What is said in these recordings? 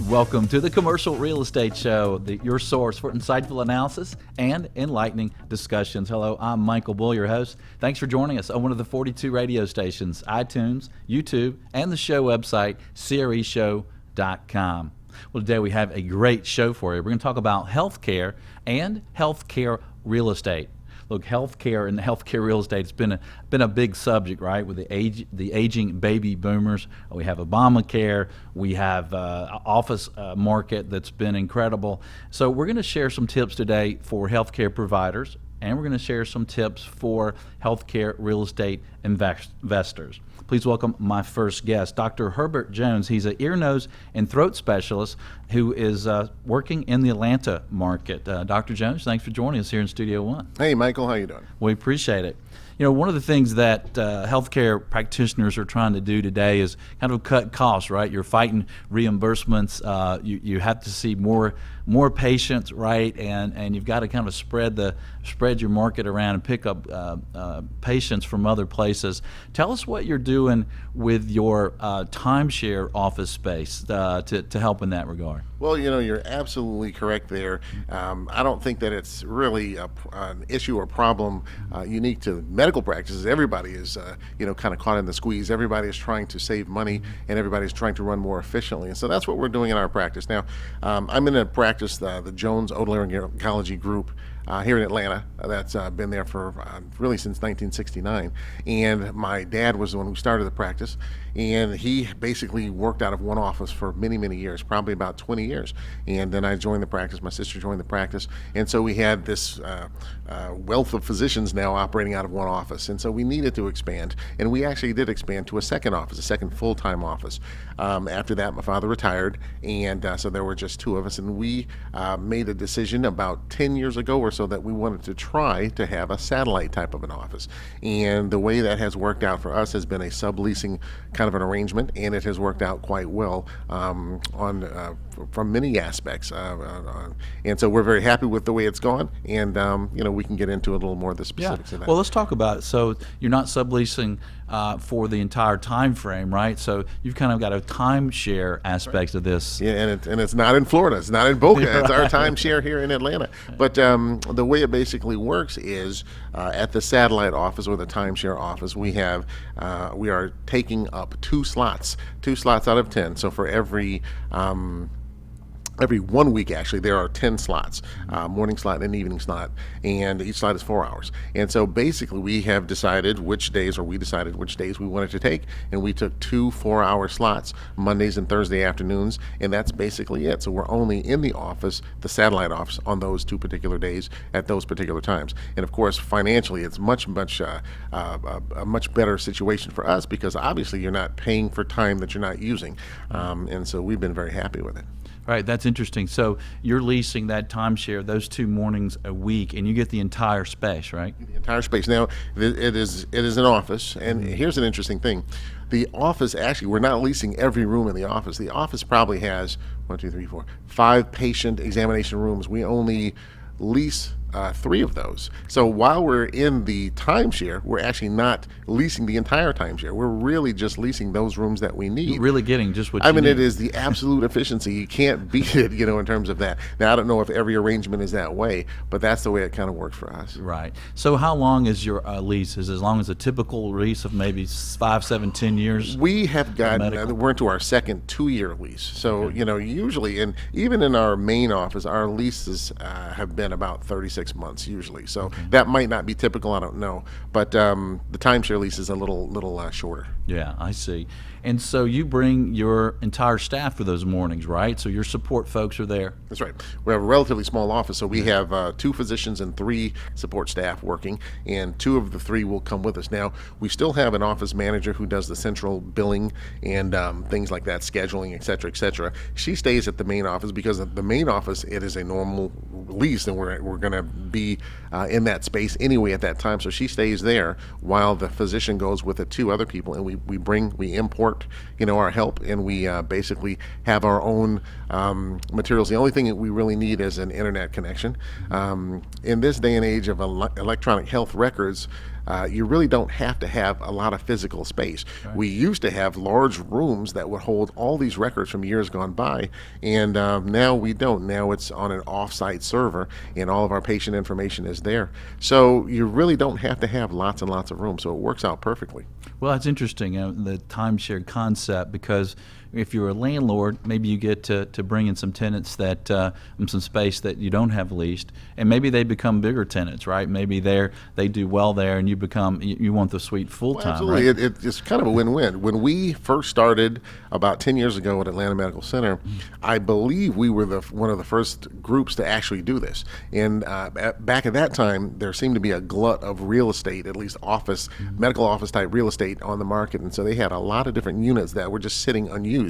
Welcome to the Commercial Real Estate Show, your source for insightful analysis and enlightening discussions. Hello, I'm Michael Bull, your host. Thanks for joining us on one of the 42 radio stations, iTunes, YouTube, and the show website, CREshow.com. Well, today we have a great show for you. We're going to talk about healthcare and healthcare real estate. Look, healthcare and healthcare real estate has been a big subject, right? With the aging baby boomers, we have Obamacare, we have office market that's been incredible. So we're going to share some tips today for healthcare providers, and we're going to share some tips for healthcare real estate investors. Please welcome my first guest, Dr. Herbert Jones. He's an ear, nose, and throat specialist who is working in the Atlanta market. Dr. Jones, thanks for joining us here in Studio One. Hey, Michael, how you doing? We appreciate it. You know, one of the things that healthcare practitioners are trying to do today is kind of cut costs, right? You're fighting reimbursements. You have to see more patients, right? And you've got to kind of spread your market around and pick up patients from other places. Tell us what you're doing with your timeshare office space to help in that regard. Well, you know, you're absolutely correct there. I don't think that it's really an issue or problem unique to medical practices. Everybody is, kind of caught in the squeeze. Everybody is trying to save money, and everybody's trying to run more efficiently. And so that's what we're doing in our practice. Now, I'm in a practice, the Jones Otolaryngology Group, here in Atlanta. That's been there for really since 1969. And my dad was the one who started the practice, and he basically worked out of one office for many, many years, probably about 20 years. And then I joined the practice, my sister joined the practice, and so we had this wealth of physicians now operating out of one office. And so we needed to expand, and we actually did expand to a second office, a second full-time office. After that, my father retired, and so there were just two of us, and we made a decision about 10 years ago or so that we wanted to try to have a satellite type of an office. And the way that has worked out for us has been a subleasing kind of an arrangement, and it has worked out quite well from many aspects. And so we're very happy with the way it's gone, and we can get into a little more of the specifics of that. Well, let's talk about it. So you're not subleasing for the entire time frame, right? So you've kind of got a timeshare aspect of this. Yeah, and it's not in Florida. It's not in Boca. Right. It's our timeshare here in Atlanta. But the way it basically works is at the satellite office or the timeshare office, we are taking up two slots out of 10. So for every 1 week, actually, there are 10 slots, morning slot and evening slot, and each slot is 4 hours. And so basically we decided which days we wanted to take, and we took 2 4-hour slots, Mondays and Thursday afternoons, and that's basically it. So we're only in the office, the satellite office, on those 2 particular days at those particular times. And of course, financially, it's a much better situation for us, because obviously you're not paying for time that you're not using. And so we've been very happy with it. Right, that's interesting. So you're leasing that timeshare those 2 mornings a week, and you get the entire space, right? The entire space. Now, it is an office, and here's an interesting thing. The office, actually, we're not leasing every room in the office. The office probably has 5 patient examination rooms. We only lease 3 of those. So while we're in the timeshare, we're actually not leasing the entire timeshare. We're really just leasing those rooms that we need. You're really getting just what you need. It is the absolute efficiency. You can't beat it, in terms of that. Now, I don't know if every arrangement is that way, but that's the way it kind of works for us. Right. So how long is your lease? Is it as long as a typical lease of maybe 5, 7, 10 years? We have we're into our second 2-year lease. So, usually, and even in our main office, our leases have been about 36 months usually. So that might not be typical, I don't know. But the timeshare lease is a little shorter. Yeah, I see. And so you bring your entire staff for those mornings, right? So your support folks are there. That's right. We have a relatively small office, so we have 2 physicians and 3 support staff working, and 2 of the 3 will come with us. Now, we still have an office manager who does the central billing and things like that, scheduling, et cetera, et cetera. She stays at the main office because at the main office, it is a normal lease, and we're going to be in that space anyway at that time. So she stays there while the physician goes with the 2 other people, and we import import, our help, and we basically have our own materials. The only thing that we really need is an internet connection. In this day and age of electronic health records, you really don't have to have a lot of physical space. Right. We used to have large rooms that would hold all these records from years gone by, and now we don't. Now it's on an off-site server, and all of our patient information is there. So you really don't have to have lots and lots of room, so it works out perfectly. Well, that's interesting, the timeshare concept, because if you're a landlord, maybe you get to bring in some tenants that some space that you don't have leased, and maybe they become bigger tenants, right? Maybe they do well there, and you want the suite full time. Well, absolutely, right? it's kind of a win-win. When we first started about 10 years ago at Atlanta Medical Center, I believe we were one of the first groups to actually do this. And back at that time, there seemed to be a glut of real estate, at least medical office type real estate on the market, and so they had a lot of different units that were just sitting unused.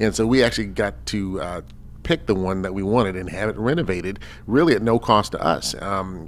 And so we actually got to pick the one that we wanted and have it renovated, really at no cost to us,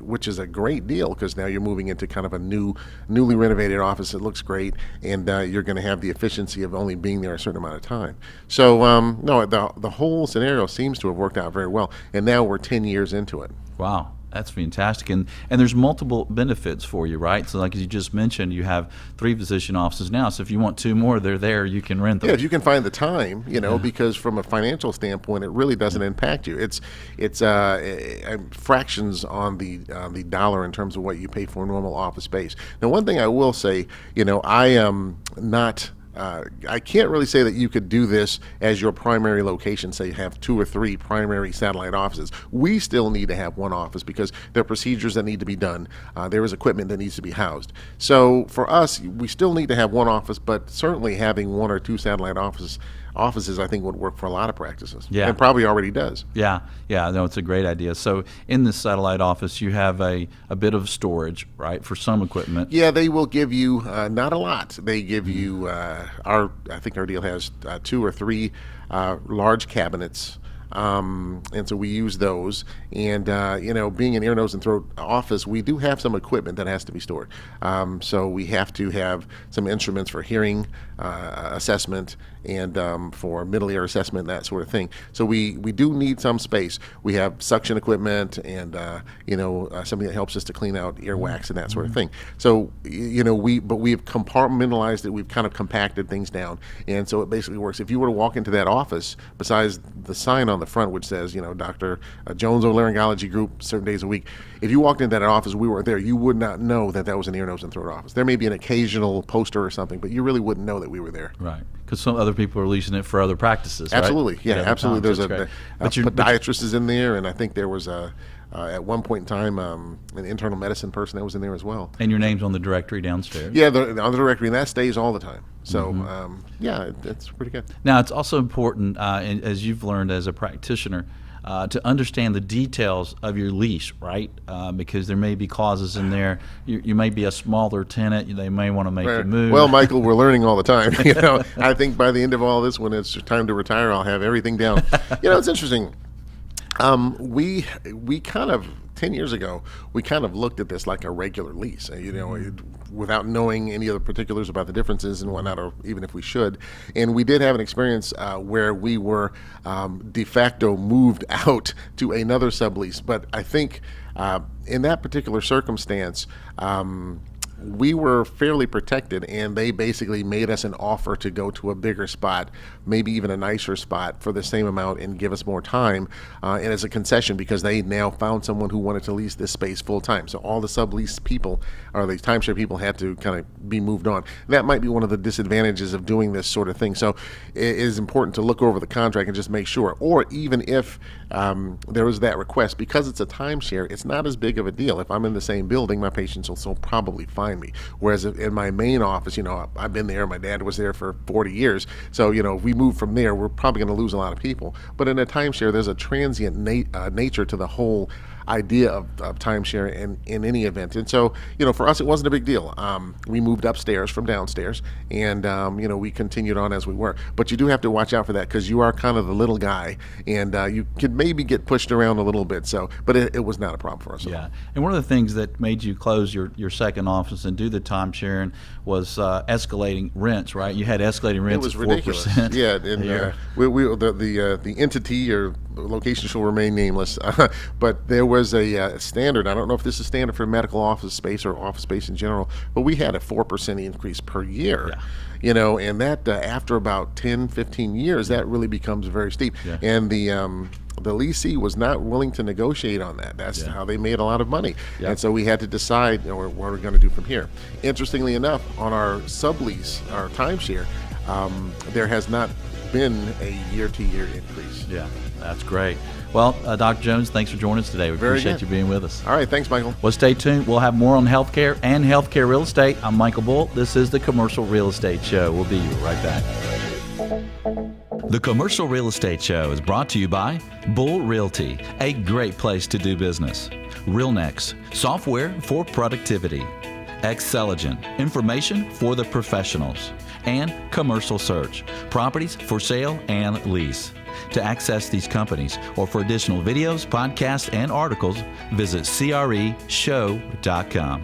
which is a great deal, because now you're moving into kind of a newly renovated office that looks great, and you're going to have the efficiency of only being there a certain amount of time. So no, the whole scenario seems to have worked out very well, and now we're 10 years into it. Wow. That's fantastic, and there's multiple benefits for you, right? So like as you just mentioned, you have 3 physician offices now, so if you want 2 more, they're there, you can rent them. Yeah, if you can find the time, because from a financial standpoint, it really doesn't impact you. It's fractions on the dollar in terms of what you pay for normal office space. Now, one thing I will say, I am not... I can't really say that you could do this as your primary location, say you have 2 or 3 primary satellite offices. We still need to have one office because there are procedures that need to be done. There is equipment that needs to be housed. So for us, we still need to have one office, but certainly having 1 or 2 satellite offices I think would work for a lot of practices. Yeah. And probably already does. Yeah, no, it's a great idea. So in this satellite office, you have a bit of storage, right, for some equipment. Yeah, they will give you not a lot. They give you I think our deal has 2 or 3 large cabinets. And so we use those, and being an ear, nose, and throat office, we do have some equipment that has to be stored. So we have to have some instruments for hearing assessment and for middle ear assessment, that sort of thing. So we do need some space. We have suction equipment and something that helps us to clean out earwax and that sort of thing. So we've compartmentalized it. We've kind of compacted things down, and so it basically works. If you were to walk into that office, besides the sign on the front which says Dr. Jones Otolaryngology Group, certain days a week, if you walked into that office, we weren't there, you would not know that was an ear, nose, and throat office. There may be an occasional poster or something, but you really wouldn't know that we were there. Right, because some other people are leasing it for other practices. Absolutely, right? yeah, absolutely. There's a podiatrist is in there, and I think there was at one point in time an internal medicine person that was in there as well. And your name's on the directory downstairs. Yeah, on the directory, and that stays all the time. So it's pretty good. Now it's also important, as you've learned as a practitioner, to understand the details of your lease, right? Because there may be clauses in there. You may be a smaller tenant. They may want to make you move. Well, Michael, we're learning all the time. I think by the end of all this, when it's time to retire, I'll have everything down. It's interesting. We kind of 10 years ago, we kind of looked at this like a regular lease, without knowing any of the particulars about the differences and whatnot, or even if we should. And we did have an experience where we were de facto moved out to another sublease. But I think in that particular circumstance, we were fairly protected, and they basically made us an offer to go to a bigger spot, maybe even a nicer spot for the same amount, and give us more time, and as a concession, because they now found someone who wanted to lease this space full time. So all the sublease people, or the timeshare people, had to kind of be moved on. That might be one of the disadvantages of doing this sort of thing. So it is important to look over the contract and just make sure. Or even if there is that request, because it's a timeshare, it's not as big of a deal. If I'm in the same building, my patients will still probably find me. Whereas in my main office, I've been there. My dad was there for 40 years. So, if we move from there, we're probably going to lose a lot of people. But in a timeshare, there's a transient nature to the whole idea of timeshare in any event. And so, for us, it wasn't a big deal. We moved upstairs from downstairs, and we continued on as we were. But you do have to watch out for that, because you are kind of the little guy, and you could maybe get pushed around a little bit. So, but it was not a problem for us at all. Yeah, and one of the things that made you close your second office and do the time sharing was escalating rents, right? You had escalating It rents was of ridiculous. 4%. Yeah, and the entity or location shall remain nameless, but there was a standard. I don't know if this is standard for medical office space or office space in general, but we had a 4% increase per year. Yeah. And that after about 10, 15 years, that really becomes very steep. Yeah. And the leasee was not willing to negotiate on that. That's Yeah. how they made a lot of money. Yeah. And so we had to decide what we're going to do from here. Interestingly enough, on our sublease, our timeshare, there has not been a year-to-year increase. Yeah, that's great. Well, Dr. Jones, thanks for joining us today. We Very appreciate good. you being with us. All right, thanks, Michael. Well, stay tuned. We'll have more on healthcare and healthcare real estate. I'm Michael Bull. This is the Commercial Real Estate Show. We'll be right back. The Commercial Real Estate Show is brought to you by Bull Realty, a great place to do business. RealNex, software for productivity. Xceligent, information for the professionals. And Commercial Search, properties for sale and lease. To access these companies or for additional videos, podcasts, and articles, visit CREshow.com.